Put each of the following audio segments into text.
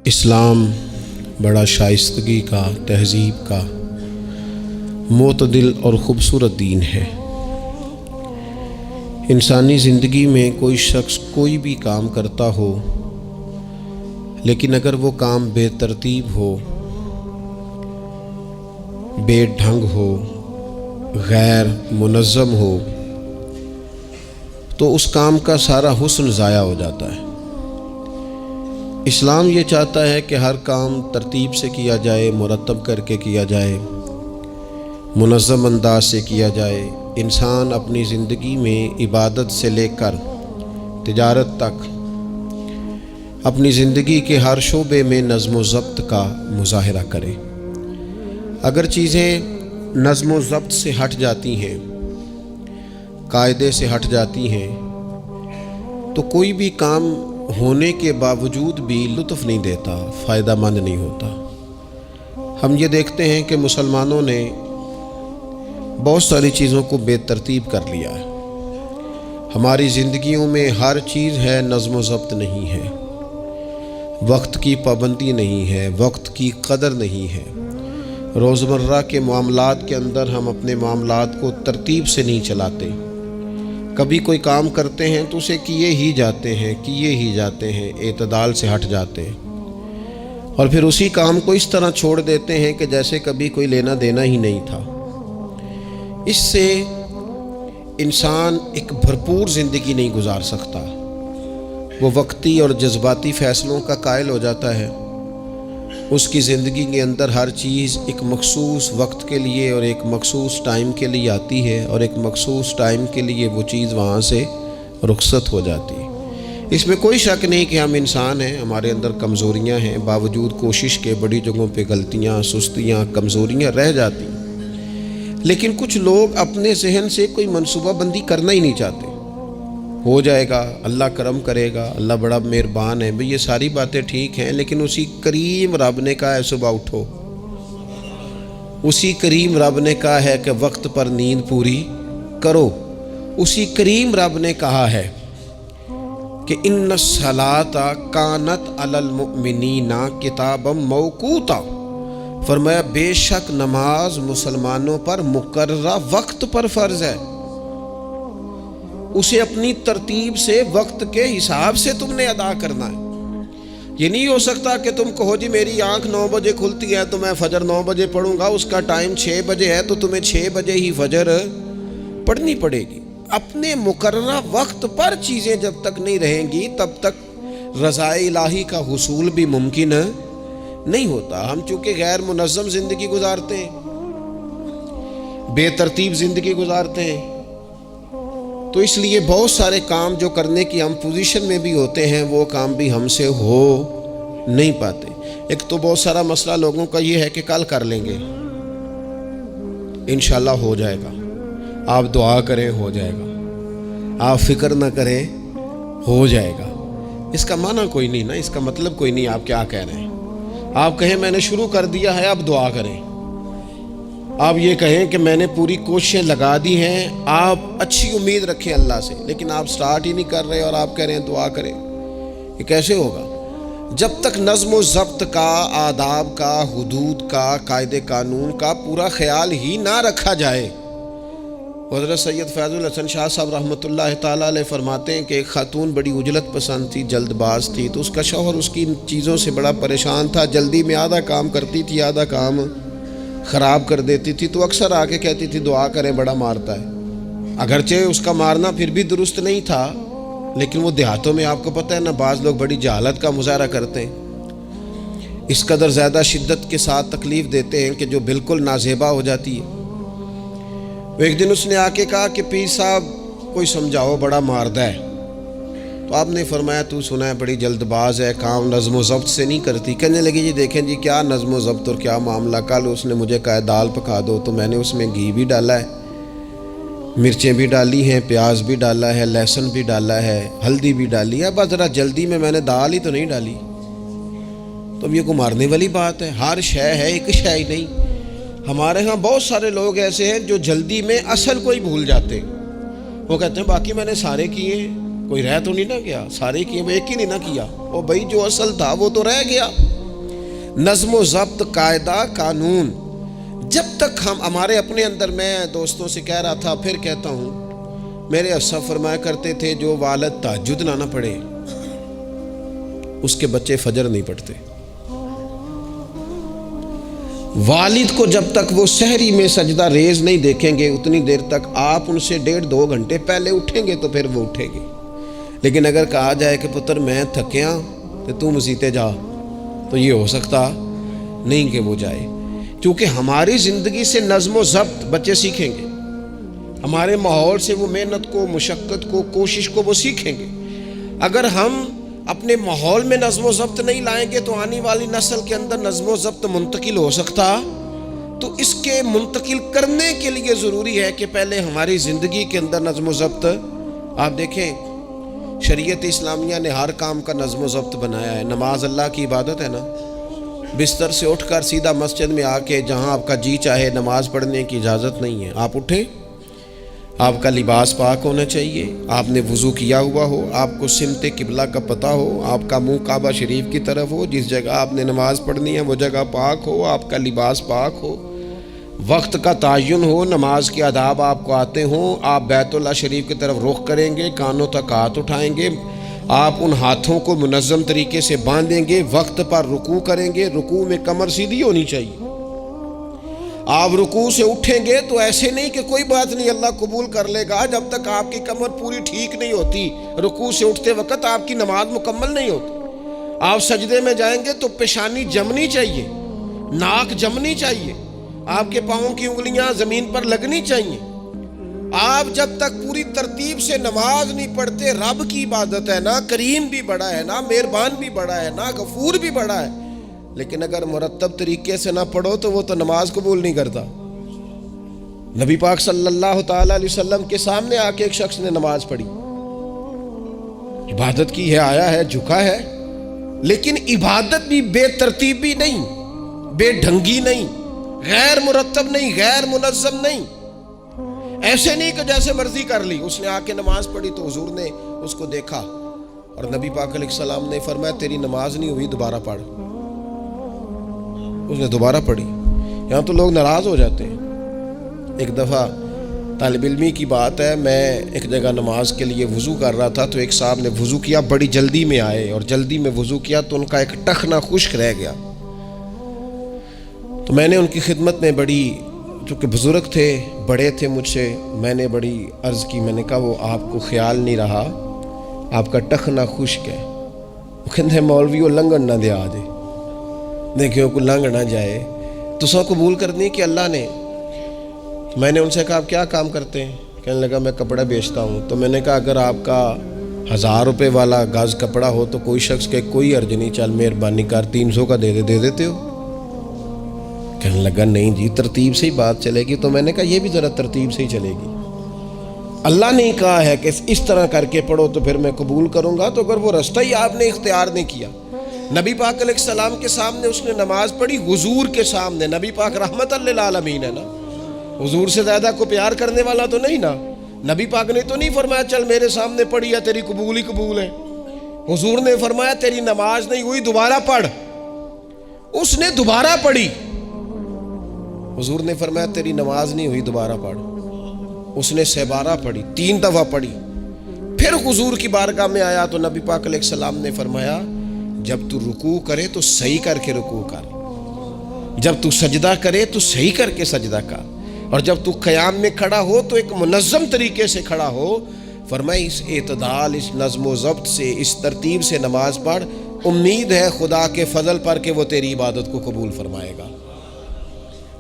اسلام بڑا شائستگی کا، تہذیب کا، معتدل اور خوبصورت دین ہے۔ انسانی زندگی میں کوئی شخص کوئی بھی کام کرتا ہو، لیکن اگر وہ کام بے ترتیب ہو، بے ڈھنگ ہو، غیر منظم ہو، تو اس کام کا سارا حسن ضائع ہو جاتا ہے۔ اسلام یہ چاہتا ہے کہ ہر کام ترتیب سے کیا جائے، مرتب کر کے کیا جائے، منظم انداز سے کیا جائے۔ انسان اپنی زندگی میں عبادت سے لے کر تجارت تک اپنی زندگی کے ہر شعبے میں نظم و ضبط کا مظاہرہ کرے۔ اگر چیزیں نظم و ضبط سے ہٹ جاتی ہیں، قاعدے سے ہٹ جاتی ہیں، تو کوئی بھی کام ہونے کے باوجود بھی لطف نہیں دیتا، فائدہ مند نہیں ہوتا۔ ہم یہ دیکھتے ہیں کہ مسلمانوں نے بہت ساری چیزوں کو بے ترتیب کر لیا ہے۔ ہماری زندگیوں میں ہر چیز ہے، نظم و ضبط نہیں ہے، وقت کی پابندی نہیں ہے، وقت کی قدر نہیں ہے۔ روزمرہ کے معاملات کے اندر ہم اپنے معاملات کو ترتیب سے نہیں چلاتے۔ کبھی کوئی کام کرتے ہیں تو اسے کیے ہی جاتے ہیں، اعتدال سے ہٹ جاتے ہیں، اور پھر اسی کام کو اس طرح چھوڑ دیتے ہیں کہ جیسے کبھی کوئی لینا دینا ہی نہیں تھا۔ اس سے انسان ایک بھرپور زندگی نہیں گزار سکتا، وہ وقتی اور جذباتی فیصلوں کا قائل ہو جاتا ہے۔ اس کی زندگی کے اندر ہر چیز ایک مخصوص وقت کے لیے اور ایک مخصوص ٹائم کے لیے آتی ہے، اور ایک مخصوص ٹائم کے لیے وہ چیز وہاں سے رخصت ہو جاتی ہے۔ اس میں کوئی شک نہیں کہ ہم انسان ہیں، ہمارے اندر کمزوریاں ہیں، باوجود کوشش کے بڑی جگہوں پہ غلطیاں، سستیاں، کمزوریاں رہ جاتی ہیں۔ لیکن کچھ لوگ اپنے ذہن سے کوئی منصوبہ بندی کرنا ہی نہیں چاہتے۔ ہو جائے گا، اللہ کرم کرے گا، اللہ بڑا مہربان ہے، بھئی یہ ساری باتیں ٹھیک ہیں، لیکن اسی کریم رب نے کہا ہے صبح اٹھو، اسی کریم رب نے کہا ہے کہ وقت پر نیند پوری کرو، اسی کریم رب نے کہا ہے کہ ان الصلاۃ کانت علی المؤمنین کتابا موقوتا، فرمایا بے شک نماز مسلمانوں پر مقررہ وقت پر فرض ہے۔ اسے اپنی ترتیب سے، وقت کے حساب سے تم نے ادا کرنا ہے۔ یہ نہیں ہو سکتا کہ تم کہو جی میری آنکھ 9 بجے کھلتی ہے تو میں فجر 9 بجے پڑھوں گا، اس کا ٹائم 6 بجے ہے تو تمہیں 6 بجے ہی فجر پڑھنی پڑے گی۔ اپنے مقررہ وقت پر چیزیں جب تک نہیں رہیں گی تب تک رضا الہی کا حصول بھی ممکن نہیں ہوتا۔ ہم چونکہ غیر منظم زندگی گزارتے ہیں، بے ترتیب زندگی گزارتے ہیں، تو اس لیے بہت سارے کام جو کرنے کی ہم پوزیشن میں بھی ہوتے ہیں وہ کام بھی ہم سے ہو نہیں پاتے۔ ایک تو بہت سارا مسئلہ لوگوں کا یہ ہے کہ کل کر لیں گے، انشاءاللہ ہو جائے گا، آپ دعا کریں ہو جائے گا، آپ فکر نہ کریں ہو جائے گا۔ اس کا معنی کوئی نہیں نا، اس کا مطلب کوئی نہیں۔ آپ کیا کہہ رہے ہیں؟ آپ کہیں میں نے شروع کر دیا ہے، آپ دعا کریں۔ آپ یہ کہیں کہ میں نے پوری کوششیں لگا دی ہیں، آپ اچھی امید رکھیں اللہ سے، لیکن آپ سٹارٹ ہی نہیں کر رہے اور آپ کہہ رہے ہیں دعا کریں۔ یہ کیسے ہوگا؟ جب تک نظم و ضبط کا، آداب کا، حدود کا، قاعدے قانون کا پورا خیال ہی نہ رکھا جائے۔ حضرت سید فیض الحسن شاہ صاحب رحمۃ اللہ تعالیٰ علیہ فرماتے ہیں کہ ایک خاتون بڑی عجلت پسند تھی، جلد باز تھی، تو اس کا شوہر اس کی ان چیزوں سے بڑا پریشان تھا، جلدی میں آدھا کام کرتی تھی، آدھا کام خراب کر دیتی تھی، تو اکثر آ کے کہتی تھی دعا کریں بڑا مارتا ہے۔ اگرچہ اس کا مارنا پھر بھی درست نہیں تھا، لیکن وہ دیہاتوں میں آپ کو پتہ ہے نا، بعض لوگ بڑی جہالت کا مظاہرہ کرتے ہیں، اس قدر زیادہ شدت کے ساتھ تکلیف دیتے ہیں کہ جو بالکل نازیبا ہو جاتی ہے۔ ایک دن اس نے آ کے کہا کہ پیر صاحب کوئی سمجھاؤ، بڑا ماردہ ہے۔ تو آپ نے فرمایا تو سنا ہے بڑی جلد باز ہے، کام نظم و ضبط سے نہیں کرتی۔ کہنے لگی جی دیکھیں جی کیا نظم و ضبط اور کیا معاملہ، کل اس نے مجھے کہا دال پکا دو تو میں نے اس میں گھی بھی ڈالا ہے، مرچیں بھی ڈالی ہیں، پیاز بھی ڈالا ہے، لہسن بھی ڈالا ہے، ہلدی بھی ڈالی ہے، بس ذرا جلدی میں نے دال ہی تو نہیں ڈالی۔ تو اب یہ کو مارنے والی بات ہے؟ ہر شے ہے، ایک شے ہی نہیں۔ ہمارے ہاں بہت سارے لوگ ایسے ہیں جو جلدی میں اصل کو ہی بھول جاتے ہیں۔ وہ کہتے ہیں باقی میں نے سارے کیے ہیں، کوئی رہ تو نہیں نہ گیا، سارے کیے، وہ ایک ہی نہیں نہ کیا، وہ بھائی جو اصل تھا وہ تو رہ گیا۔ نظم و ضبط، قاعدہ، قانون، جب تک ہم ہمارے اپنے اندر، میں دوستوں سے کہہ رہا تھا پھر کہتا ہوں، میرے اسلاف فرمایا کرتے تھے جو والد تہجد نہ پڑھے اس کے بچے فجر نہیں پڑھتے۔ والد کو جب تک وہ سحری میں سجدہ ریز نہیں دیکھیں گے اتنی دیر تک آپ ان سے 1.5-2 گھنٹے پہلے اٹھیں گے تو پھر وہ اٹھیں گے۔ لیکن اگر کہا جائے کہ پتر میں تھکیاں تو تو مسیتے جا، تو یہ ہو سکتا نہیں کہ وہ جائے، کیونکہ ہماری زندگی سے نظم و ضبط بچے سیکھیں گے، ہمارے ماحول سے وہ محنت کو، مشقت کو، کوشش کو وہ سیکھیں گے۔ اگر ہم اپنے ماحول میں نظم و ضبط نہیں لائیں گے تو آنے والی نسل کے اندر نظم و ضبط منتقل ہو سکتا، تو اس کے منتقل کرنے کے لیے ضروری ہے کہ پہلے ہماری زندگی کے اندر نظم و ضبط۔ آپ دیکھیں شریعت اسلامیہ نے ہر کام کا نظم و ضبط بنایا ہے۔ نماز اللہ کی عبادت ہے نا، بستر سے اٹھ کر سیدھا مسجد میں آ کے جہاں آپ کا جی چاہے نماز پڑھنے کی اجازت نہیں ہے۔ آپ اٹھیں، آپ کا لباس پاک ہونا چاہیے، آپ نے وضو کیا ہوا ہو، آپ کو سمت قبلہ کا پتہ ہو، آپ کا منہ کعبہ شریف کی طرف ہو، جس جگہ آپ نے نماز پڑھنی ہے وہ جگہ پاک ہو، آپ کا لباس پاک ہو، وقت کا تعین ہو، نماز کے آداب آپ کو آتے ہوں، آپ بیت اللہ شریف کی طرف رخ کریں گے، کانوں تک ہاتھ اٹھائیں گے، آپ ان ہاتھوں کو منظم طریقے سے باندھیں گے، وقت پر رکوع کریں گے، رکوع میں کمر سیدھی ہونی چاہیے۔ آپ رکوع سے اٹھیں گے تو ایسے نہیں کہ کوئی بات نہیں اللہ قبول کر لے گا، جب تک آپ کی کمر پوری ٹھیک نہیں ہوتی رکوع سے اٹھتے وقت آپ کی نماز مکمل نہیں ہوتی۔ آپ سجدے میں جائیں گے تو پیشانی جمنی چاہیے، ناک جمنی چاہیے، آپ کے پاؤں کی انگلیاں زمین پر لگنی چاہیے۔ آپ جب تک پوری ترتیب سے نماز نہیں پڑھتے، رب کی عبادت ہے نا، کریم بھی بڑا ہے نا، مہربان بھی بڑا ہے نا، غفور بھی بڑا ہے، لیکن اگر مرتب طریقے سے نہ پڑھو تو وہ تو نماز قبول نہیں کرتا۔ نبی پاک صلی اللہ تعالیٰ علیہ وسلم کے سامنے آ کے ایک شخص نے نماز پڑھی، عبادت کی ہے، آیا ہے، جھکا ہے، لیکن عبادت بھی بے ترتیب بھی نہیں، بے ڈھنگی نہیں، غیر مرتب نہیں، غیر منظم نہیں، ایسے نہیں کہ جیسے مرضی کر لی۔ اس نے آ کے نماز پڑھی تو حضور نے اس کو دیکھا اور نبی پاک علیہ السلام نے فرمایا تیری نماز نہیں ہوئی، دوبارہ پڑھ۔ اس نے دوبارہ پڑھی۔ یہاں تو لوگ ناراض ہو جاتے ہیں۔ ایک دفعہ طالب علمی کی بات ہے، میں ایک جگہ نماز کے لیے وضو کر رہا تھا تو ایک صاحب نے وضو کیا، بڑی جلدی میں آئے اور جلدی میں وضو کیا تو ان کا ایک ٹخنا خشک رہ گیا۔ تو میں نے ان کی خدمت میں بڑی، چونکہ بزرگ تھے، بڑے تھے مجھ سے، میں نے بڑی عرض کی، میں نے کہا وہ آپ کو خیال نہیں رہا، آپ کا ٹخنا خشک ہے۔ وہ کہتے ہیں مولوی وہ لنگن نہ دے آ دے، دیکھیں کو لنگ نہ جائے، تو سو قبول کرنی کہ اللہ نے۔ میں نے ان سے کہا آپ کیا کام کرتے ہیں؟ کہنے لگا میں کپڑا بیچتا ہوں۔ تو میں نے کہا اگر آپ کا 1000 روپے والا گاز کپڑا ہو تو کوئی شخص کہ کوئی عرض نہیں، چل مہربانی کر 300 کا دے دیتے ہو؟ کہنے لگا نہیں جی ترتیب سے ہی بات چلے گی۔ تو میں نے کہا یہ بھی ذرا ترتیب سے ہی چلے گی، اللہ نے کہا ہے کہ اس طرح کر کے پڑھو تو پھر میں قبول کروں گا۔ تو اگر وہ رستہ ہی آپ نے اختیار نہیں کیا، نبی پاک علیہ السلام کے سامنے اس نے نماز پڑھی، حضور کے سامنے، نبی پاک رحمت للعالمین ہے نا، حضور سے زیادہ کو پیار کرنے والا تو نہیں نا۔ نبی پاک نے تو نہیں فرمایا چل میرے سامنے پڑھی ہے تیری قبول ہی قبول ہے، حضور نے فرمایا تیری نماز نہیں ہوئی، دوبارہ پڑھ۔ اس نے دوبارہ پڑھی، حضور نے فرمایا تیری نماز نہیں ہوئی، دوبارہ پڑھ۔ اس نے 7 پڑھی، 3 دفعہ پڑھی، پھر حضور کی بارگاہ میں آیا تو نبی پاک علیہ السلام نے فرمایا جب تو رکوع کرے تو صحیح کر کے رکوع کر، جب تو سجدہ کرے تو صحیح کر کے سجدہ کر، اور جب تو قیام میں کھڑا ہو تو ایک منظم طریقے سے کھڑا ہو۔ فرمایا اس اعتدال، اس نظم و ضبط سے، اس ترتیب سے نماز پڑھ، امید ہے خدا کے فضل پر کہ وہ تیری عبادت کو قبول فرمائے گا۔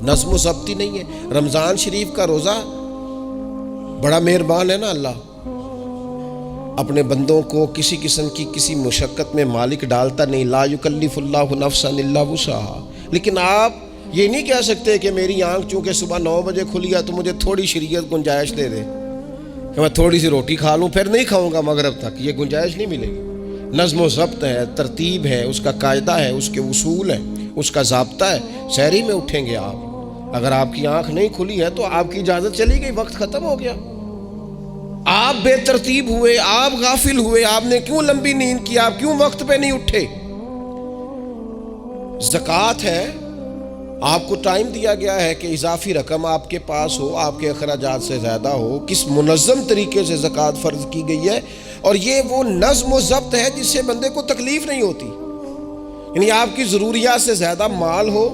نظم و ضبط ہی نہیں ہے۔ رمضان شریف کا روزہ، بڑا مہربان ہے نا اللہ، اپنے بندوں کو کسی قسم کی کسی مشقت میں مالک ڈالتا نہیں، لا یکلف اللہ نفسا الا وسعها۔ لیکن آپ یہ نہیں کہہ سکتے کہ میری آنکھ چونکہ صبح 9 بجے کھلی ہے تو مجھے تھوڑی شریعت گنجائش دے دے کہ میں تھوڑی سی روٹی کھا لوں پھر نہیں کھاؤں گا مغرب تک، یہ گنجائش نہیں ملے گی۔ نظم و ضبط ہے، ترتیب ہے، اس کا قاعدہ ہے، اس کے اصول ہے، اس کا ضابطہ ہے۔ سحری میں اٹھیں گے آپ، اگر آپ کی آنکھ نہیں کھلی ہے تو آپ کی اجازت چلی گئی، وقت ختم ہو گیا۔ آپ بے ترتیب ہوئے، آپ غافل ہوئے، آپ نے کیوں لمبی نیند کی، آپ کیوں وقت پہ نہیں اٹھے؟ زکوٰۃ ہے، آپ کو ٹائم دیا گیا ہے کہ اضافی رقم آپ کے پاس ہو، آپ کے اخراجات سے زیادہ ہو، کس منظم طریقے سے زکوٰۃ فرض کی گئی ہے، اور یہ وہ نظم و ضبط ہے جس سے بندے کو تکلیف نہیں ہوتی. یعنی آپ کی ضروریات سے زیادہ مال ہو،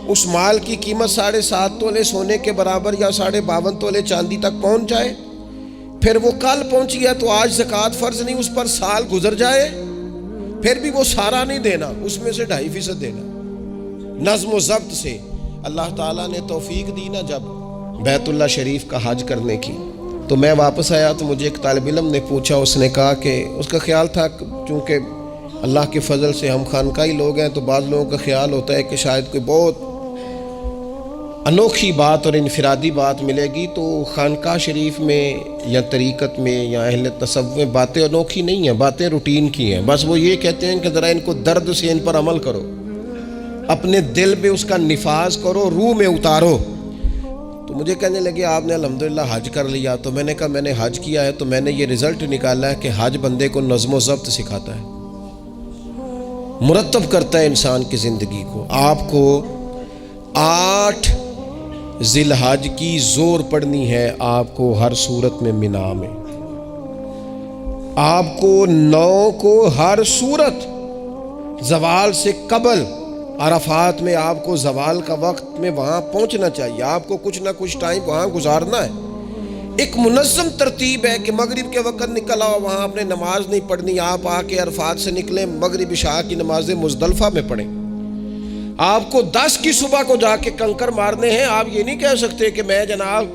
اس مال کی قیمت 7.5 تولے سونے کے برابر یا 52.5 تولے چاندی تک پہنچ جائے، پھر وہ کل پہنچی ہے تو آج زکوٰۃ فرض نہیں، اس پر سال گزر جائے، پھر بھی وہ سارا نہیں دینا، اس میں سے 2.5% دینا. نظم و ضبط سے اللہ تعالیٰ نے توفیق دی نا جب بیت اللہ شریف کا حج کرنے کی. تو میں واپس آیا تو مجھے ایک طالب علم نے پوچھا، اس نے کہا کہ اس کا خیال تھا چونکہ اللہ کے فضل سے ہم خانقاہی لوگ ہیں تو بعض لوگوں کا خیال ہوتا ہے کہ شاید کوئی بہت انوکھی بات اور انفرادی بات ملے گی، تو خانقاہ شریف میں یا طریقت میں یا اہل تصوف میں باتیں انوکھی نہیں ہیں، باتیں روٹین کی ہیں. بس وہ یہ کہتے ہیں کہ ذرا ان کو درد سے ان پر عمل کرو، اپنے دل میں اس کا نفاذ کرو، روح میں اتارو. تو مجھے کہنے لگے آپ نے الحمدللہ حج کر لیا. تو میں نے کہا میں نے حج کیا ہے تو میں نے یہ رزلٹ نکالا ہے کہ حج بندے کو نظم و ضبط سکھاتا ہے، مرتب کرتا ہے انسان کی زندگی کو. آپ کو 8 ذی الحج کی زور پڑنی ہے، آپ کو ہر صورت میں مینا میں، آپ کو 9 کو ہر صورت زوال سے قبل عرفات میں آپ کو زوال کا وقت میں وہاں پہنچنا چاہیے، آپ کو کچھ نہ کچھ ٹائم وہاں گزارنا ہے. ایک منظم ترتیب ہے کہ مغرب کے وقت نکل آؤ، وہاں آپ نے نماز نہیں پڑھنی، آپ آ کے عرفات سے نکلیں، مغرب عشاء کی نمازیں مزدلفہ میں پڑھیں. آپ کو 10 کی صبح کو جا کے کنکر مارنے ہیں. آپ یہ نہیں کہہ سکتے کہ میں جناب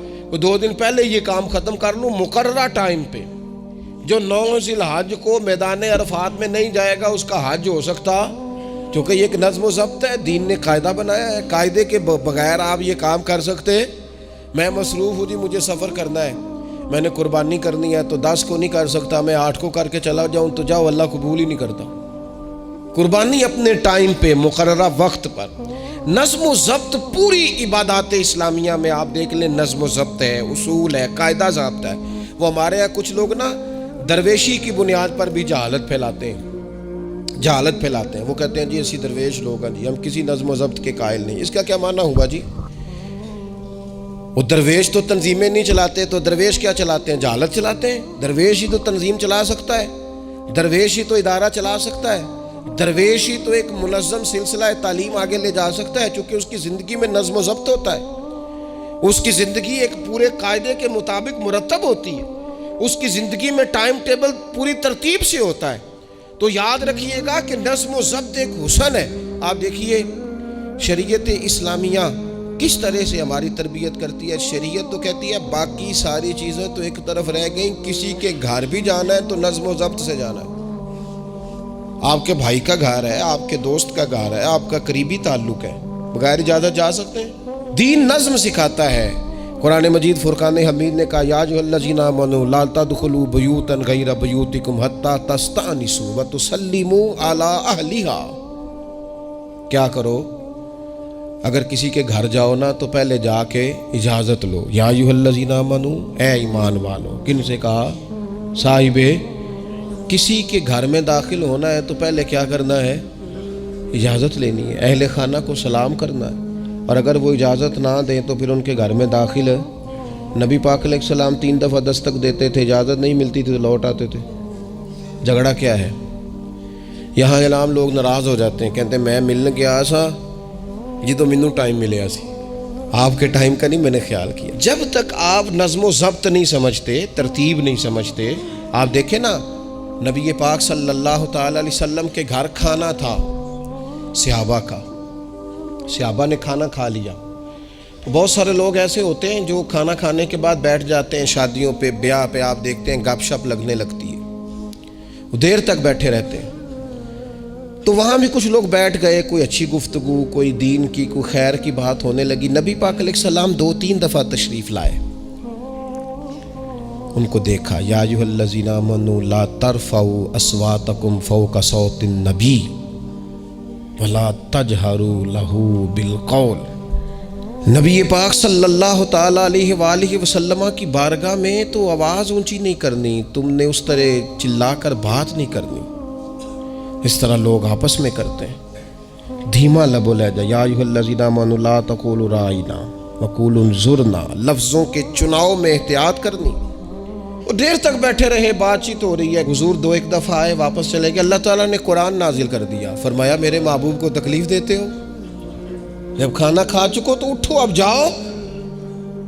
2 دن پہلے یہ کام ختم کر لوں. مقررہ ٹائم پہ جو 9 ذی الحج کو میدان عرفات میں نہیں جائے گا اس کا حج ہو سکتا، کیونکہ یہ ایک نظم و ضبط ہے، دین نے قاعدہ بنایا ہے. قاعدے کے بغیر آپ یہ کام کر سکتے؟ میں مصروف ہوں جی، مجھے سفر کرنا ہے، میں نے قربانی کرنی ہے تو 10 کو نہیں کر سکتا، میں 8 کو کر کے چلا جاؤں تو جاؤ، اللہ قبول ہی نہیں کرتا. قربانی اپنے ٹائم پہ مقررہ وقت پر. نظم و ضبط پوری عبادات اسلامیہ میں آپ دیکھ لیں، نظم و ضبط ہے، اصول ہے، قاعدہ ضابطہ ہے. وہ ہمارے یہاں کچھ لوگ نا درویشی کی بنیاد پر بھی جہالت پھیلاتے ہیں. وہ کہتے ہیں جی اسی درویش لوگ ہیں جی، ہم کسی نظم و ضبط کے قائل نہیں. اس کا کیا معنی ہوا جی؟ وہ درویش تو تنظیمیں نہیں چلاتے، تو درویش کیا چلاتے ہیں؟ جہالت چلاتے ہیں. درویش ہی تو تنظیم چلا سکتا ہے، درویش ہی تو ادارہ چلا سکتا ہے، درویش ہی تو ایک منظم سلسلہ تعلیم آگے لے جا سکتا ہے، چونکہ اس کی زندگی میں نظم و ضبط ہوتا ہے. اس کی زندگی ایک پورے قاعدے کے مطابق مرتب ہوتی ہے، اس کی زندگی میں ٹائم ٹیبل پوری ترتیب سے ہوتا ہے. تو یاد رکھیے گا کہ نظم و ضبط ایک حسن ہے. آپ دیکھیے شریعت اسلامیہ کس طرح سے ہماری تربیت کرتی ہے. شریعت تو کہتی ہے باقی ساری چیزیں تو ایک طرف رہ گئیں، کسی کے گھر بھی جانا ہے تو نظم و ضبط سے جانا ہے. آپ کے بھائی کا گھر ہے، آپ کے دوست کا گھر ہے، آپ کا قریبی تعلق ہے، بغیر اجازت جا سکتے ہیں؟ دین نظم سکھاتا ہے. قرآن مجید فرقان حمید نے کہا یا ایھا الذین آمنوا لا تدخلوا بیوتا غیر بیوتکم حتی تستأنسوا وتسلموا علی اہلھا. کیا کرو؟ اگر کسی کے گھر جاؤ نا تو پہلے جا کے اجازت لو. یا ایھا الذین آمنوا، اے ایمان والو. کن سے کہا؟ صاحب کسی کے گھر میں داخل ہونا ہے تو پہلے کیا کرنا ہے؟ اجازت لینی ہے. اہل خانہ کو سلام کرنا ہے، اور اگر وہ اجازت نہ دیں تو پھر ان کے گھر میں داخل ہے. نبی پاک علیہ السلام 3 دفعہ دستک دیتے تھے، اجازت نہیں ملتی تھی تو لوٹ آتے تھے. جھگڑا کیا ہے؟ یہاں عام لوگ ناراض ہو جاتے ہیں، کہتے ہیں میں ملنے گیا سا جی تو مینوں ٹائم ملیا سی، آپ کے ٹائم کا نہیں میں نے خیال کیا. جب تک آپ نظم و ضبط نہیں سمجھتے، ترتیب نہیں سمجھتے. آپ دیکھیں نا نبی پاک صلی اللہ تعالی علیہ وسلم کے گھر کھانا تھا صحابہ کا، صحابہ نے کھانا کھا لیا. بہت سارے لوگ ایسے ہوتے ہیں جو کھانا کھانے کے بعد بیٹھ جاتے ہیں شادیوں پہ، بیاہ پہ، آپ دیکھتے ہیں گپ شپ لگنے لگتی ہے، وہ دیر تک بیٹھے رہتے ہیں. تو وہاں بھی کچھ لوگ بیٹھ گئے، کوئی اچھی گفتگو، کوئی دین کی، کوئی خیر کی بات ہونے لگی. نبی پاک علیہ السلام 2-3 دفعہ تشریف لائے، ان کو دیکھا. یا ایھا الذین آمنوا لا ترفعوا اصواتکم فوق صوت النبی ولا تجہروا لہ بالقول. نبی پاک صلی اللہ تعالی علیہ وآلہ وسلم کی بارگاہ میں تو آواز اونچی نہیں کرنی، تم نے اس طرح چلا کر بات نہیں کرنی، اس طرح لوگ آپس میں کرتے ہیں. دھیما لب و لہجہ، یا ایھا الذین آمنوا لا تقولوا رائنا وقولوا انظرنا، لفظوں کے چناؤ میں احتیاط کرنی۔ اور دیر تک بیٹھے رہے، بات چیت ہو رہی ہے، حضور دو ایک دفعہ آئے، واپس چلے گئے۔ اللہ تعالیٰ نے قرآن نازل کر دیا، فرمایا میرے محبوب کو تکلیف دیتے ہو؟ جب کھانا کھا چکو تو اٹھو، اب جاؤ،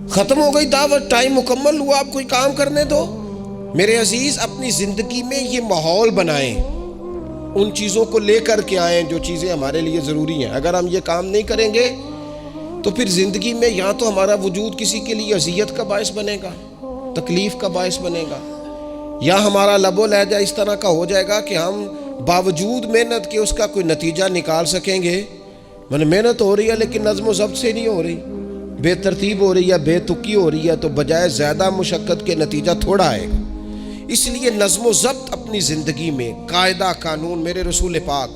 ختم ہو گئی دعوت، ٹائم مکمل ہوا، اب کوئی کام کرنے دو۔ میرے عزیز، اپنی زندگی میں یہ ماحول بنائیں، ان چیزوں کو لے کر کے آئیں جو چیزیں ہمارے لیے ضروری ہیں۔ اگر ہم یہ کام نہیں کریں گے تو پھر زندگی میں یا تو ہمارا وجود کسی کے لیے اذیت کا باعث بنے گا، تکلیف کا باعث بنے گا، یا ہمارا لب و لہجہ اس طرح کا ہو جائے گا کہ ہم باوجود محنت کے اس کا کوئی نتیجہ نکال سکیں گے۔ محنت ہو رہی ہے لیکن نظم و ضبط سے نہیں ہو رہی، بے ترتیب ہو رہی ہے، بے تکی ہو رہی ہے، تو بجائے زیادہ مشقت کے نتیجہ تھوڑا آئے گا۔ اس لیے نظم و ضبط اپنی زندگی میں، قاعدہ قانون۔ میرے رسول پاک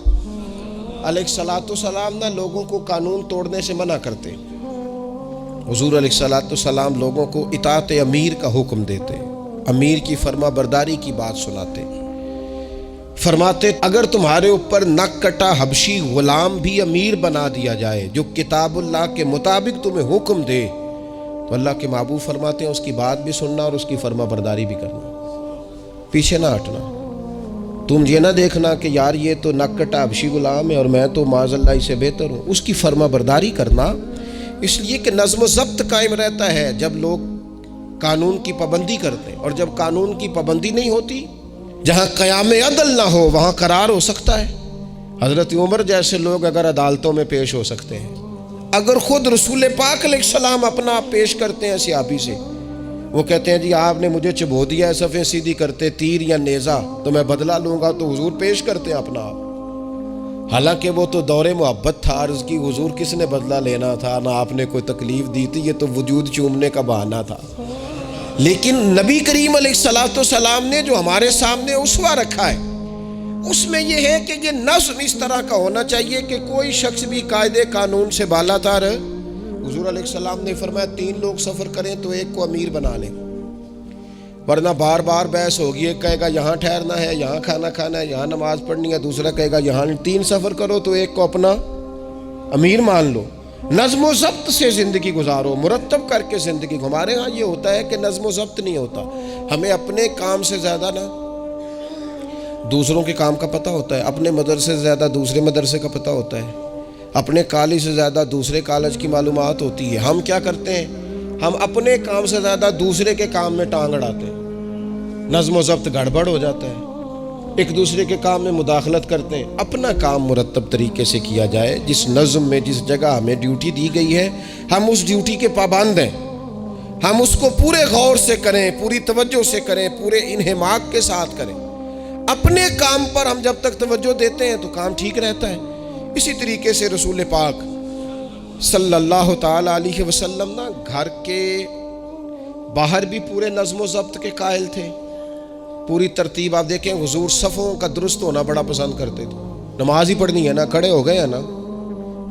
علیہ الصلاۃ والسلام نہ لوگوں کو قانون توڑنے سے منع کرتے، حضور علیہ الصلاۃ والسلام لوگوں کو اطاعت امیر کا حکم دیتے، امیر کی فرما برداری کی بات سناتے، فرماتے اگر تمہارے اوپر نک کٹا حبشی غلام بھی امیر بنا دیا جائے جو کتاب اللہ کے مطابق تمہیں حکم دے، تو اللہ کے محبوب فرماتے ہیں اس کی بات بھی سننا اور اس کی فرما برداری بھی کرنا، پیچھے نہ ہٹنا۔ تم یہ نہ دیکھنا کہ یار یہ تو نک کٹا حبشی غلام ہے اور میں تو معاذ اللہ اس سے بہتر ہوں، اس کی فرما برداری کرنا، اس لیے کہ نظم و ضبط قائم رہتا ہے جب لوگ قانون کی پابندی کرتے ہیں، اور جب قانون کی پابندی نہیں ہوتی، جہاں قیام عدل نہ ہو وہاں قرار ہو سکتا ہے۔ حضرت عمر جیسے لوگ اگر عدالتوں میں پیش ہو سکتے ہیں، اگر خود رسول پاک علیہ السلام اپنا پیش کرتے ہیں صحابی سے، وہ کہتے ہیں جی آپ نے مجھے چبو دیا ہے صفیں سیدھی کرتے تیر یا نیزہ، تو میں بدلہ لوں گا، تو حضور پیش کرتے ہیں اپنا آپ، حالانکہ وہ تو دور محبت تھا، عرض کی حضور کس نے بدلہ لینا تھا، نہ آپ نے کوئی تکلیف دی تھی، یہ تو وجود چومنے کا بہانہ تھا۔ لیکن نبی کریم علیہ الصلاۃ والسلام نے جو ہمارے سامنے اسوہ رکھا ہے، اس میں یہ ہے کہ یہ نظم اس طرح کا ہونا چاہیے کہ کوئی شخص بھی قاعدے قانون سے بالا تر۔ حضور علیہ السلام نے فرمایا 3 لوگ سفر کریں تو ایک کو امیر بنا لیں، ورنہ بار بار بحث ہوگی، ایک کہے گا یہاں ٹھہرنا ہے، یہاں کھانا کھانا ہے، یہاں نماز پڑھنی ہے، دوسرا کہے گا یہاں۔ 3 سفر کرو تو ایک کو اپنا امیر مان لو۔ نظم و ضبط سے زندگی گزارو، مرتب کر کے زندگی۔ ہمارے ہاں یہ ہوتا ہے کہ نظم و ضبط نہیں ہوتا، ہمیں اپنے کام سے زیادہ نا دوسروں کے کام کا پتہ ہوتا ہے، اپنے مدرسے سے زیادہ دوسرے مدرسے کا پتہ ہوتا ہے، اپنے کالج سے زیادہ دوسرے کالج کی معلومات ہوتی ہے۔ ہم کیا کرتے ہیں، ہم اپنے کام سے زیادہ دوسرے کے کام میں ٹانگ اڑاتے ہیں، نظم و ضبط گڑبڑ ہو جاتا ہے، ایک دوسرے کے کام میں مداخلت کرتے ہیں۔ اپنا کام مرتب طریقے سے کیا جائے، جس نظم میں جس جگہ ہمیں ڈیوٹی دی گئی ہے ہم اس ڈیوٹی کے پابند ہیں، ہم اس کو پورے غور سے کریں، پوری توجہ سے کریں، پورے انہماک کے ساتھ کریں۔ اپنے کام پر ہم جب تک توجہ دیتے ہیں تو کام ٹھیک رہتا ہے۔ اسی طریقے سے رسول پاک صلی اللہ تعالی علیہ وسلم نا گھر کے باہر بھی پورے نظم و ضبط کے قائل تھے، پوری ترتیب۔ آپ دیکھیں حضور صفوں کا درست ہونا بڑا پسند کرتے تھے، نماز ہی پڑھنی ہے نا، کھڑے ہو گئے ہیں نا،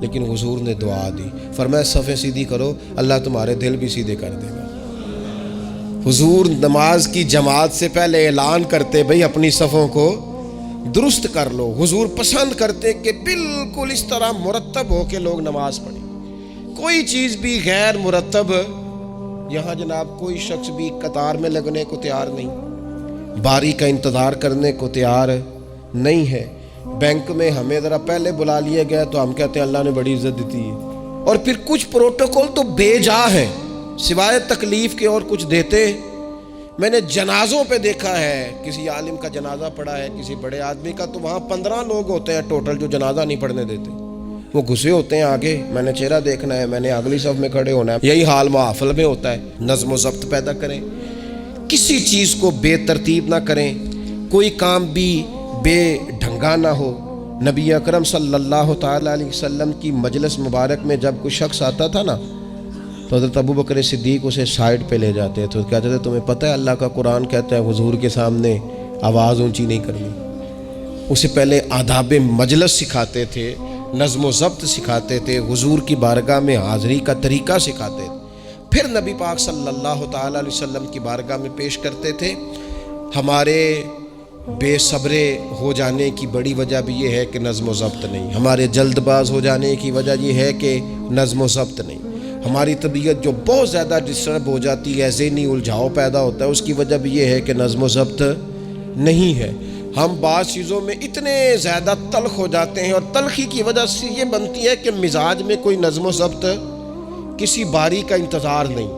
لیکن حضور نے دعا دی، فرمایا صفیں سیدھی کرو، اللہ تمہارے دل بھی سیدھے کر دے گا۔ حضور نماز کی جماعت سے پہلے اعلان کرتے بھئی اپنی صفوں کو درست کر لو۔ حضور پسند کرتے کہ بالکل اس طرح مرتب ہو کے لوگ نماز پڑھیں، کوئی چیز بھی غیر مرتب، یہاں جناب کوئی شخص بھی قطار میں لگنے کو تیار نہیں، باری کا انتظار کرنے کو تیار نہیں ہے۔ بینک میں ہمیں ذرا پہلے بلا لیا گیا تو ہم کہتے ہیں اللہ نے بڑی عزت دیتی ہے، اور پھر کچھ پروٹوکول تو بے جا ہے، سوائے تکلیف کے اور کچھ دیتے۔ میں نے جنازوں پہ دیکھا ہے، کسی عالم کا جنازہ پڑھا ہے، کسی بڑے آدمی کا، تو وہاں 15 لوگ ہوتے ہیں ٹوٹل جو جنازہ نہیں پڑھنے دیتے، وہ گھسے ہوتے ہیں آگے، میں نے چہرہ دیکھنا ہے، میں نے اگلی صف میں کھڑے ہونا ہے۔ یہی حال محافل میں ہوتا ہے۔ نظم و ضبط پیدا کریں، کسی چیز کو بے ترتیب نہ کریں، کوئی کام بھی بے ڈھنگا نہ ہو۔ نبی اکرم صلی اللہ تعالی علیہ وسلم کی مجلس مبارک میں جب کوئی شخص آتا تھا نا تو حضرت ابو بکر صدیق اسے سائڈ پہ لے جاتے تو کہتے تھے تمہیں پتہ ہے اللہ کا قرآن کہتا ہے حضور کے سامنے آواز اونچی نہیں کرنی۔ اسے پہلے آداب مجلس سکھاتے تھے، نظم و ضبط سکھاتے تھے، حضور کی بارگاہ میں حاضری کا طریقہ سکھاتے تھے، پھر نبی پاک صلی اللہ تعالی علیہ وسلم کی بارگاہ میں پیش کرتے تھے۔ ہمارے بے صبرے ہو جانے کی بڑی وجہ بھی یہ ہے کہ نظم و ضبط نہیں. ہمارے جلد باز ہو جانے کی وجہ یہ ہے کہ نظم و ضبط نہیں. ہماری طبیعت جو بہت زیادہ ڈسٹرب ہو جاتی ہے، ذہنی الجھاؤ پیدا ہوتا ہے، اس کی وجہ بھی یہ ہے کہ نظم و ضبط نہیں ہے. ہم بعض چیزوں میں اتنے زیادہ تلخ ہو جاتے ہیں، اور تلخی کی وجہ سے یہ بنتی ہے کہ مزاج میں کوئی نظم و ضبط، کسی باری کا انتظار نہیں،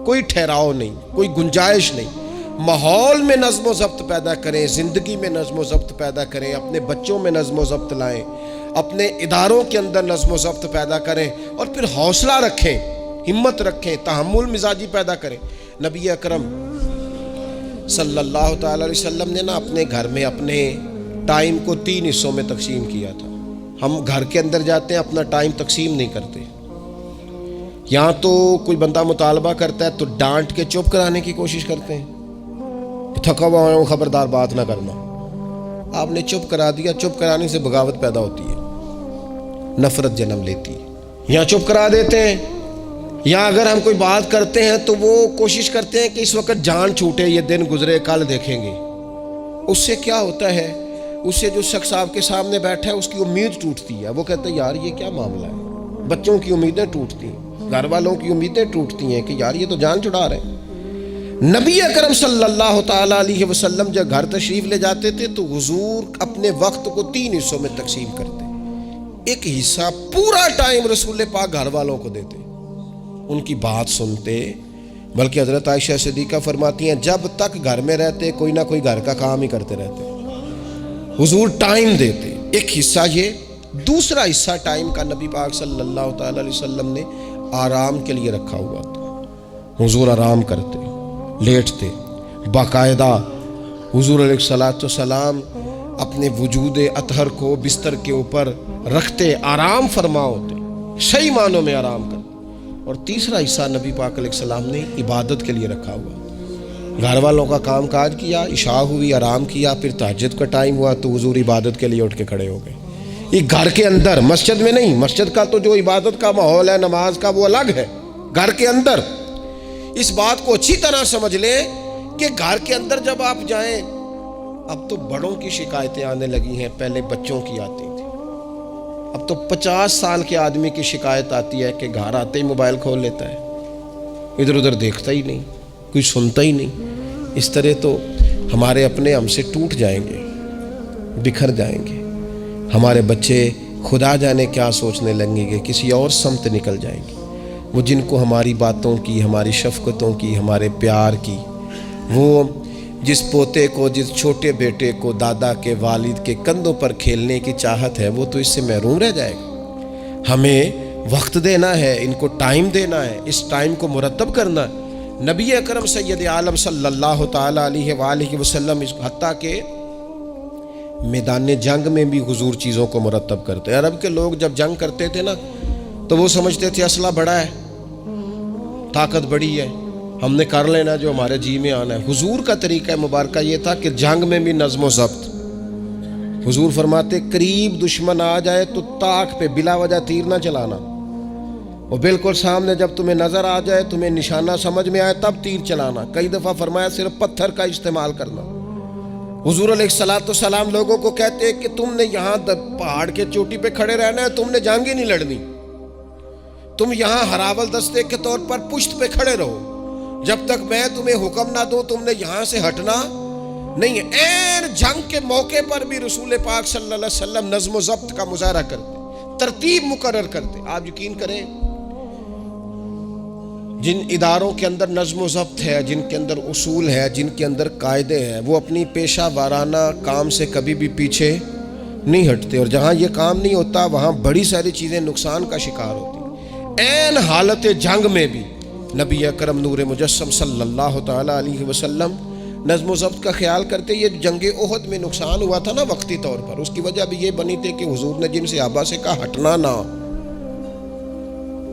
کوئی ٹھہراؤ نہیں، کوئی گنجائش نہیں. ماحول میں نظم و ضبط پیدا کریں، زندگی میں نظم و ضبط پیدا کریں، اپنے بچوں میں نظم و ضبط لائیں، اپنے اداروں کے اندر نظم و ضبط پیدا کریں، اور پھر حوصلہ رکھیں، ہمت رکھیں، تحمل مزاجی پیدا کریں. نبی اکرم صلی اللہ تعالی علیہ وسلم نے نا اپنے گھر میں اپنے ٹائم کو 3 حصوں میں تقسیم کیا تھا. ہم گھر کے اندر جاتے ہیں، اپنا ٹائم تقسیم نہیں کرتے. یہاں تو کوئی بندہ مطالبہ کرتا ہے تو ڈانٹ کے چپ کرانے کی کوشش کرتے ہیں، تھکا ہوا ہوں، خبردار بات نہ کرنا. آپ نے چپ کرا دیا، چپ کرانے سے بغاوت پیدا ہوتی ہے، نفرت جنم لیتی ہے. یہاں چپ کرا دیتے ہیں، یا اگر ہم کوئی بات کرتے ہیں تو وہ کوشش کرتے ہیں کہ اس وقت جان چھوٹے، یہ دن گزرے، کل دیکھیں گے. اس سے کیا ہوتا ہے، اس سے جو شخص آپ کے سامنے بیٹھا ہے اس کی امید ٹوٹتی ہے. وہ کہتا ہے یار یہ کیا معاملہ ہے. بچوں کی امیدیں ٹوٹتی ہیں، گھر والوں کی امیدیں ٹوٹتی ہیں کہ یار یہ تو جان چھڑا رہے ہیں. نبی اکرم صلی اللہ تعالیٰ علیہ وسلم جب گھر تشریف لے جاتے تھے تو حضور اپنے وقت کو 3 حصوں میں تقسیم کرتے. ایک حصہ پورا ٹائم رسول پاک گھر والوں کو دیتے، ان کی بات سنتے. بلکہ حضرت عائشہ صدیقہ فرماتی ہیں جب تک گھر میں رہتے کوئی نہ کوئی گھر کا کام ہی کرتے رہتے. حضور ٹائم دیتے. ایک حصہ یہ. دوسرا حصہ ٹائم کا نبی پاک صلی اللہ تعالیٰ علیہ وسلم نے آرام کے لیے رکھا ہوا تھا. حضور آرام کرتے، لیٹتے. باقاعدہ حضور علیہ الصلوۃ والسلام اپنے وجود اطہر کو بستر کے اوپر رکھتے، آرام فرما ہوتے، صحیح معنوں میں آرام کرتے. اور تیسرا حصہ نبی پاک علیہ السلام نے عبادت کے لیے رکھا ہوا. گھر والوں کا کام کاج کیا، عشاء ہوئی، آرام کیا، پھر تہجد کا ٹائم ہوا تو حضور عبادت کے لیے اٹھ کے کھڑے ہو گئے. یہ گھر کے اندر، مسجد میں نہیں. مسجد کا تو جو عبادت کا ماحول ہے، نماز کا، وہ الگ ہے. گھر کے اندر اس بات کو اچھی طرح سمجھ لیں کہ گھر کے اندر جب آپ جائیں، اب تو بڑوں کی شکایتیں آنے لگی ہیں، پہلے بچوں کی آتی تھی. اب تو 50 سال کے آدمی کی شکایت آتی ہے کہ گھر آتے ہی موبائل کھول لیتا ہے، ادھر ادھر دیکھتا ہی نہیں، کوئی سنتا ہی نہیں. اس طرح تو ہمارے اپنے ہم سے ٹوٹ جائیں گے، بکھر جائیں گے. ہمارے بچے خدا جانے کیا سوچنے لگیں گے، کسی اور سمت نکل جائیں گے. وہ جن کو ہماری باتوں کی، ہماری شفقتوں کی، ہمارے پیار کی، وہ جس پوتے کو، جس چھوٹے بیٹے کو دادا کے، والد کے کندھوں پر کھیلنے کی چاہت ہے، وہ تو اس سے محروم رہ جائے گا. ہمیں وقت دینا ہے، ان کو ٹائم دینا ہے، اس ٹائم کو مرتب کرنا ہے. نبی اکرم سید عالم صلی اللہ تعالیٰ علیہ وآلہ وسلم حتیٰ کہ میدان جنگ میں بھی حضور چیزوں کو مرتب کرتے. عرب کے لوگ جب جنگ کرتے تھے نا تو وہ سمجھتے تھے اسلحہ بڑا ہے، طاقت بڑی ہے، ہم نے کر لینا جو ہمارے جی میں آنا ہے. حضور کا طریقہ مبارکہ یہ تھا کہ جنگ میں بھی نظم و ضبط. حضور فرماتے قریب دشمن آ جائے تو طاق پہ بلا وجہ تیر نہ چلانا، وہ بالکل سامنے جب تمہیں نظر آ جائے، تمہیں نشانہ سمجھ میں آئے تب تیر چلانا. کئی دفعہ فرمایا صرف پتھر کا استعمال کرنا. حضور علیہ الصلوۃ والسلام لوگوں کو کہتے کہ تم نے یہاں پہاڑ کے چوٹی پہ کھڑے رہنا ہے، تم نے جنگ ہی نہیں لڑنی. تم یہاں ہراول دستے کے طور پر پشت پہ کھڑے رہو، جب تک میں تمہیں حکم نہ دوں تم نے یہاں سے ہٹنا نہیں ہے. این جنگ کے موقع پر بھی رسول پاک صلی اللہ علیہ وسلم نظم و ضبط کا مظاہرہ کرتے، ترتیب مقرر کرتے. آپ یقین کریں جن اداروں کے اندر نظم و ضبط ہے، جن کے اندر اصول ہے، جن کے اندر قاعدے ہیں، وہ اپنی پیشہ وارانہ کام سے کبھی بھی پیچھے نہیں ہٹتے. اور جہاں یہ کام نہیں ہوتا وہاں بڑی ساری چیزیں نقصان کا شکار ہوتی. این حالت جنگ میں بھی نبی اکرم نور مجسم صلی اللہ تعالیٰ علیہ وسلم نظم و ضبط کا خیال کرتے. یہ جنگ احد میں نقصان ہوا تھا نا وقتی طور پر، اس کی وجہ بھی یہ بنی تھی کہ حضور نے جن صحابہ سے کہا ہٹنا نہ،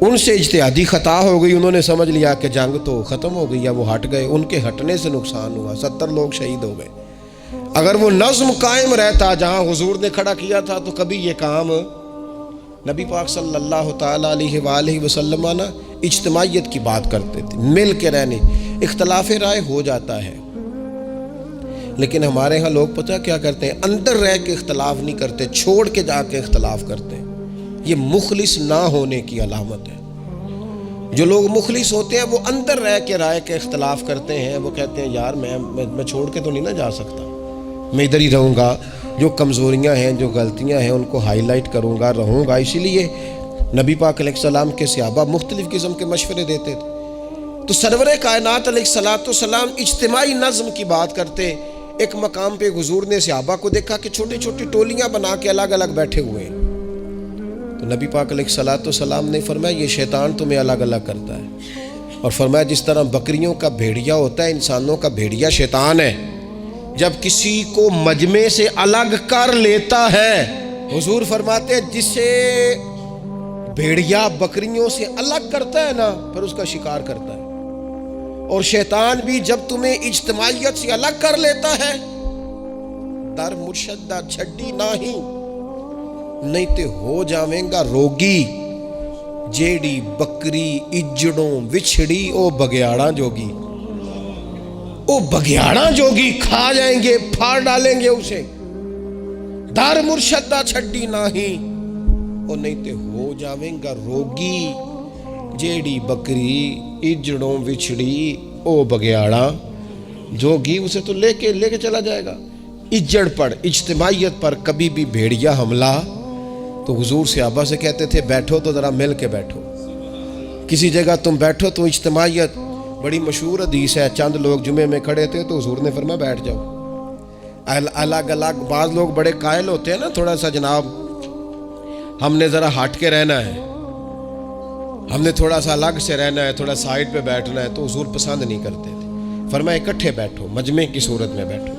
ان سے اجتہادی خطا ہو گئی. انہوں نے سمجھ لیا کہ جنگ تو ختم ہو گئی ہے، وہ ہٹ گئے. ان کے ہٹنے سے نقصان ہوا، 70 لوگ شہید ہو گئے. اگر وہ نظم قائم رہتا جہاں حضور نے کھڑا کیا تھا تو کبھی یہ کام نبی پاک صلی اللہ تعالیٰ علیہ وآلہ وسلم نا اجتماعیت کی بات کرتے تھے، مل کے رہنے. اختلاف رائے ہو جاتا ہے لیکن ہمارے ہاں لوگ پتہ کیا کرتے ہیں، اندر رہ کے اختلاف نہیں کرتے، چھوڑ کے جا کے اختلاف کرتے ہیں۔ یہ مخلص نہ ہونے کی علامت ہے۔ جو لوگ مخلص ہوتے ہیں وہ اندر رہ کے رائے کے اختلاف کرتے ہیں، وہ کہتے ہیں یار میں چھوڑ کے تو نہیں نہ جا سکتا، میں ادھر ہی رہوں گا، جو کمزوریاں ہیں جو غلطیاں ہیں ان کو ہائی لائٹ کروں گا، رہوں گا۔ اسی لیے نبی پاک علیہ السلام کے صحابہ مختلف قسم کے مشورے دیتے تھے۔ تو سرور کائنات علیہ السلام اجتماعی نظم کی بات کرتے۔ ایک مقام پہ حضور نے صحابہ کو دیکھا کہ چھوٹی چھوٹی ٹولیاں بنا کے الگ الگ بیٹھے ہوئے ہیں، تو نبی پاک علیہ السلام نے فرمایا یہ شیطان تمہیں الگ الگ کرتا ہے، اور فرمایا جس طرح بکریوں کا بھیڑیا ہوتا ہے، انسانوں کا بھیڑیا شیطان ہے، جب کسی کو مجمع سے الگ کر لیتا ہے، حضور فرماتے ہیں جسے بھیڑیا بکریوں سے الگ کرتا ہے نا، پھر اس کا شکار کرتا ہے۔ اور شیطان بھی جب تمہیں اجتماعیت سے الگ کر لیتا ہے، در مرشدہ چھڈی نہیں تے ہو جاویں گا روگی، جیڑی بکری اجڑوں وچھڑی او بگیاڑاں جوگی، او بگیاڑاں جوگی کھا جائیں گے، پھاڑ ڈالیں گے اسے۔ در مرشدہ چھڈی او نہیں تے ہو جاویں گا روگی، جیڑی بکری اجڑوں وچھڑی او بگیاڑاں جوگی، اسے تو لے کے چلا جائے گا۔ اجڑ پر، اجتماعیت پر کبھی بھی بھیڑیا حملہ، تو حضور صحابہ سے کہتے تھے بیٹھو تو ذرا مل کے بیٹھو، کسی جگہ تم بیٹھو تو اجتماعیت۔ بڑی مشہور حدیث ہے، چند لوگ جمعے میں کھڑے تھے تو حضور نے فرمایا بیٹھ جاؤ الگ الگ۔ بعض لوگ بڑے قائل ہوتے ہیں نا، تھوڑا سا جناب ہم نے ذرا ہٹ کے رہنا ہے، ہم نے تھوڑا سا الگ سے رہنا ہے، تھوڑا سائڈ پہ بیٹھنا ہے، تو حضور پسند نہیں کرتے تھے، فرمایا اکٹھے بیٹھو، مجمع کی صورت میں بیٹھو۔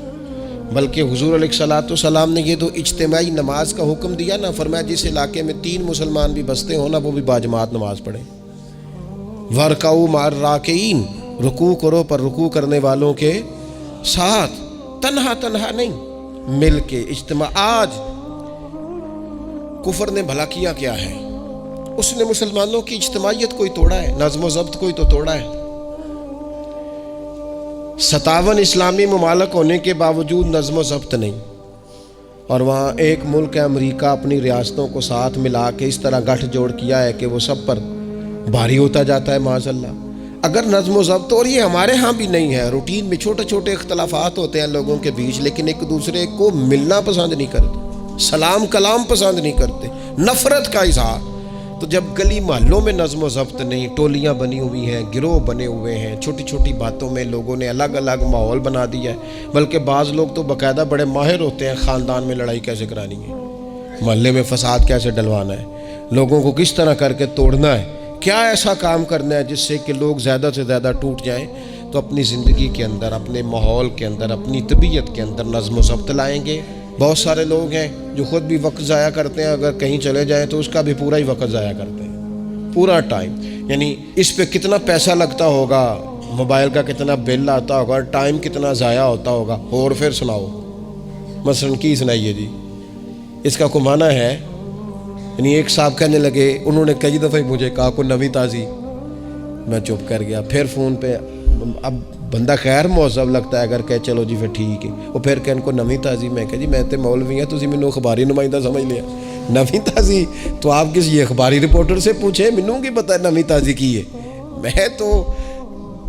بلکہ حضور علیہ السلام نے یہ تو اجتماعی نماز کا حکم دیا نا، فرمایا جس علاقے میں 3 مسلمان بھی بستے ہوں نا، وہ بھی باجماعت نماز پڑھیں۔ وَرْكَعُوا مَعَ الرَّاكِعِينَ، رکوع کرو پر رکوع کرنے والوں کے ساتھ، تنہا نہیں، مل کے اجتماع۔ آج کفر نے بھلا کیا ہے؟ اس نے مسلمانوں کی اجتماعیت کوئی توڑا ہے، نظم و ضبط کوئی تو توڑا ہے۔ 57 اسلامی ممالک ہونے کے باوجود نظم و ضبط نہیں، اور وہاں ایک ملک ہے امریکہ، اپنی ریاستوں کو ساتھ ملا کے اس طرح گٹھ جوڑ کیا ہے کہ وہ سب پر بھاری ہوتا جاتا ہے معاذ اللہ۔ اگر نظم و ضبط، اور یہ ہمارے ہاں بھی نہیں ہے، روٹین میں چھوٹے چھوٹے اختلافات ہوتے ہیں لوگوں کے بیچ، لیکن ایک دوسرے کو ملنا پسند نہیں کرتے، سلام کلام پسند نہیں کرتے، نفرت کا اظہار۔ تو جب گلی محلوں میں نظم و ضبط نہیں، ٹولیاں بنی ہوئی ہیں، گروہ بنے ہوئے ہیں، چھوٹی چھوٹی باتوں میں لوگوں نے الگ الگ ماحول بنا دیا ہے، بلکہ بعض لوگ تو باقاعدہ بڑے ماہر ہوتے ہیں خاندان میں لڑائی کیسے کرانی ہے، محلے میں فساد کیسے ڈلوانا ہے، لوگوں کو کس طرح کر کے توڑنا ہے، کیا ایسا کام کرنا ہے جس سے کہ لوگ زیادہ سے زیادہ ٹوٹ جائیں۔ تو اپنی زندگی کے اندر، اپنے ماحول کے اندر، اپنی طبیعت کے اندر نظم و ضبط لائیں گے۔ بہت سارے لوگ ہیں جو خود بھی وقت ضائع کرتے ہیں، اگر کہیں چلے جائیں تو اس کا بھی پورا ہی وقت ضائع کرتے ہیں، پورا ٹائم، یعنی اس پہ کتنا پیسہ لگتا ہوگا، موبائل کا کتنا بل آتا ہوگا، ٹائم کتنا ضائع ہوتا ہوگا۔ اور پھر سناؤ، مثلاً کی سنائیے جی، اس کا کوئی معنی ہے؟ یعنی ایک صاحب کہنے لگے، انہوں نے کئی دفعہ مجھے کہا کوئی نوی تازی، میں چپ کر گیا۔ پھر فون پہ، اب بندہ خیر مہذب لگتا ہے اگر کہے چلو جی پھر ٹھیک ہے، وہ پھر کہ ان کو نوی تازی، میں کہا جی میں تے مولوی ہیں، تسی مینوں اخباری نمائندہ سمجھ لیا، نوی تازی تو آپ کسی اخباری رپورٹر سے پوچھیں، مینوں کی پتہ ہے نوی تازی کی ہے، میں تو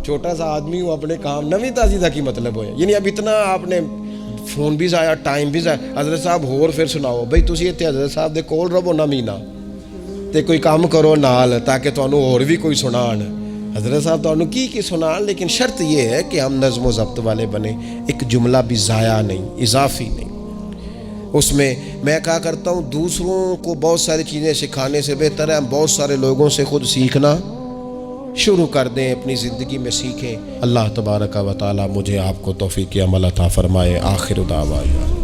چھوٹا سا آدمی ہوں، اپنے کام، نوی تازی کا کی مطلب ہویا؟ یعنی اب اتنا آپ نے فون بھی ضائع، ٹائم بھی ضائع۔ حضرت صاحب ہور پھر سناؤ بھئی، تسی اتنے حضرت صاحب دے کول رہو نہ مہینہ تے کوئی کام کرو نال، تاکہ تانوں اور بھی کوئی سنان، حضرت صاحب تانوں کی سنان، لیکن شرط یہ ہے کہ ہم نظم و ضبط والے بنے، ایک جملہ بھی ضائع نہیں، اضافی نہیں۔ اس میں میں کہا کرتا ہوں دوسروں کو بہت ساری چیزیں سکھانے سے بہتر ہے ہم بہت سارے لوگوں سے خود سیکھنا شروع کر دیں، اپنی زندگی میں سیکھیں۔ اللہ تبارک و تعالی مجھے آپ کو توفیق عمل عطا فرمائے۔ آخر دعوانا